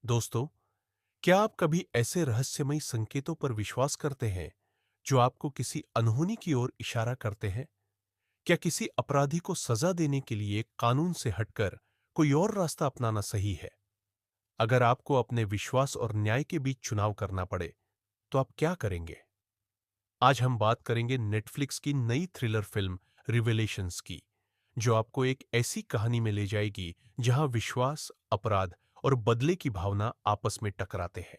दोस्तों, क्या आप कभी ऐसे रहस्यमयी संकेतों पर विश्वास करते हैं जो आपको किसी अनहोनी की ओर इशारा करते हैं? क्या किसी अपराधी को सजा देने के लिए कानून से हटकर कोई और रास्ता अपनाना सही है? अगर आपको अपने विश्वास और न्याय के बीच चुनाव करना पड़े, तो आप क्या करेंगे? आज हम बात करेंगे नेटफ्लिक्स की नई थ्रिलर फिल्म रिवेलेशंस की, जो आपको एक ऐसी कहानी में ले जाएगी जहां विश्वास, अपराध और बदले की भावना आपस में टकराते हैं।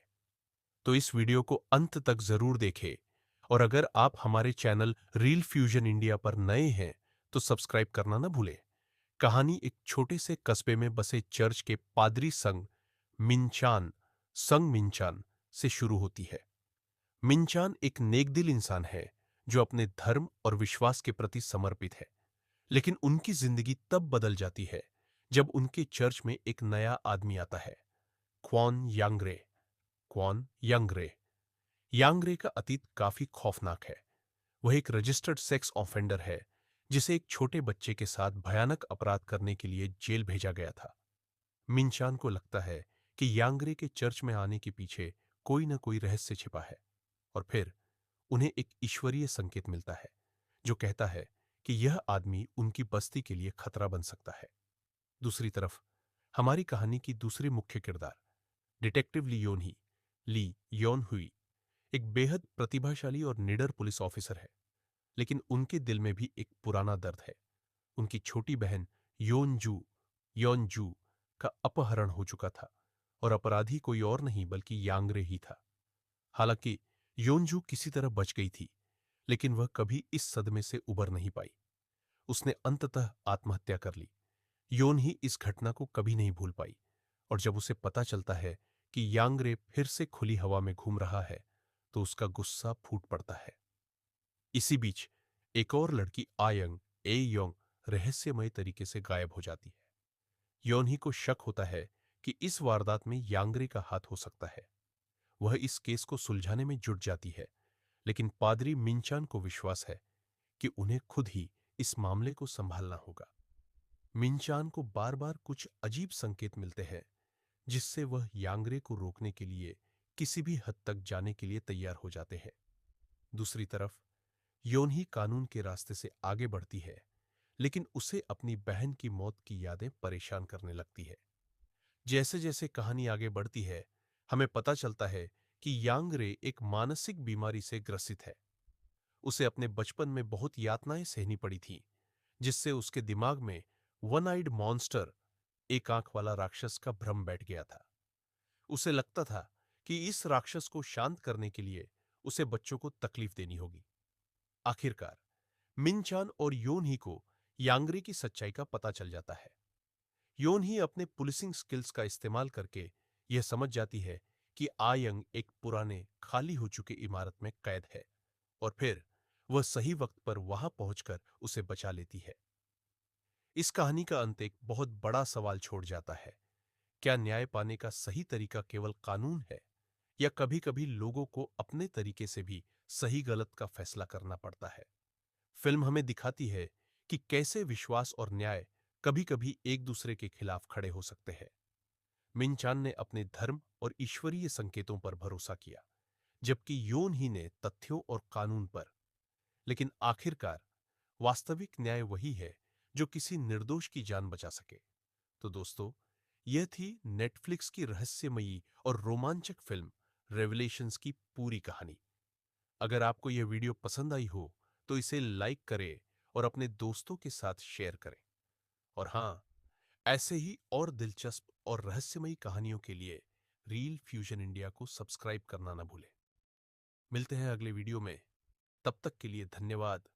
तो इस वीडियो को अंत तक जरूर देखें और अगर आप हमारे चैनल रील फ्यूजन इंडिया पर नए हैं तो सब्सक्राइब करना ना भूलें। कहानी एक छोटे से कस्बे में बसे चर्च के पादरी संग मिनचान से शुरू होती है। मिनचान एक नेकदिल इंसान है जो अपने धर्म और विश्वास के प्रति समर्पित है, लेकिन उनकी जिंदगी तब बदल जाती है जब उनके चर्च में एक नया आदमी आता है, क्वॉन यांगरे। क्वॉन यांगरे यांगरे का अतीत काफी खौफनाक है। वह एक रजिस्टर्ड सेक्स ऑफेंडर है जिसे एक छोटे बच्चे के साथ भयानक अपराध करने के लिए जेल भेजा गया था। मिनचान को लगता है कि यांगरे के चर्च में आने के पीछे कोई न कोई रहस्य छिपा है, और फिर उन्हें एक ईश्वरीय संकेत मिलता है जो कहता है कि यह आदमी उनकी बस्ती के लिए खतरा बन सकता है। दूसरी तरफ हमारी कहानी की दूसरी मुख्य किरदार डिटेक्टिव ली योन हुई एक बेहद प्रतिभाशाली और निडर पुलिस ऑफिसर है, लेकिन उनके दिल में भी एक पुराना दर्द है। उनकी छोटी बहन योनजू योनजू का अपहरण हो चुका था और अपराधी कोई और नहीं बल्कि यांगरे ही था। हालांकि योनजू किसी तरह बच गई थी, लेकिन वह कभी इस सदमे से उबर नहीं पाई। उसने अंततः आत्महत्या कर ली। योन ही इस घटना को कभी नहीं भूल पाई, और जब उसे पता चलता है कि यांगरे फिर से खुली हवा में घूम रहा है तो उसका गुस्सा फूट पड़ता है। इसी बीच एक और लड़की आयंग ए योंग रहस्यमय तरीके से गायब हो जाती है। योनही को शक होता है कि इस वारदात में यांगरे का हाथ हो सकता है। वह इस केस को सुलझाने में जुट जाती है, लेकिन पादरी मिनचान को विश्वास है कि उन्हें खुद ही इस मामले को संभालना होगा। मिनचान को बार बार कुछ अजीब संकेत मिलते हैं जिससे वह यांगरे को रोकने के लिए किसी भी हद तक जाने के लिए तैयार हो जाते हैं। दूसरी तरफ योनही कानून के रास्ते से आगे बढ़ती है, लेकिन उसे अपनी बहन की मौत की यादें परेशान करने लगती है। जैसे जैसे कहानी आगे बढ़ती है, हमें पता चलता है कि यांगरे एक मानसिक बीमारी से ग्रसित है। उसे अपने बचपन में बहुत यातनाएं सहनी पड़ी थीं, जिससे उसके दिमाग में वन आइड मॉन्स्टर, एक आंख वाला राक्षस का भ्रम बैठ गया था। उसे लगता था कि इस राक्षस को शांत करने के लिए उसे बच्चों को तकलीफ देनी होगी। आखिरकार मिनचान और योनही को यांगरे की सच्चाई का पता चल जाता है। योनही अपने पुलिसिंग स्किल्स का इस्तेमाल करके यह समझ जाती है कि आयंग एक पुराने खाली हो चुके इमारत में कैद है, और फिर वह सही वक्त पर वहां पहुंचकर उसे बचा लेती है। इस कहानी का अंत एक बहुत बड़ा सवाल छोड़ जाता है। क्या न्याय पाने का सही तरीका केवल कानून है, या कभी-कभी लोगों को अपने तरीके से भी सही गलत का फैसला करना पड़ता है? फिल्म हमें दिखाती है कि कैसे विश्वास और न्याय कभी-कभी एक दूसरे के खिलाफ खड़े हो सकते हैं। मिनचान ने अपने धर्म और ईश्वरीय संकेतों पर भरोसा किया, जबकि योन ही ने तथ्यों और कानून पर। लेकिन आखिरकार वास्तविक न्याय वही है जो किसी निर्दोष की जान बचा सके। तो दोस्तों, यह थी नेटफ्लिक्स की रहस्यमयी और रोमांचक फिल्म रेवलेशंस की पूरी कहानी। अगर आपको यह वीडियो पसंद आई हो तो इसे लाइक करें और अपने दोस्तों के साथ शेयर करें। और हाँ, ऐसे ही और दिलचस्प और रहस्यमयी कहानियों के लिए रील फ्यूजन इंडिया को सब्सक्राइब करना ना भूलें। मिलते हैं अगले वीडियो में। तब तक के लिए धन्यवाद।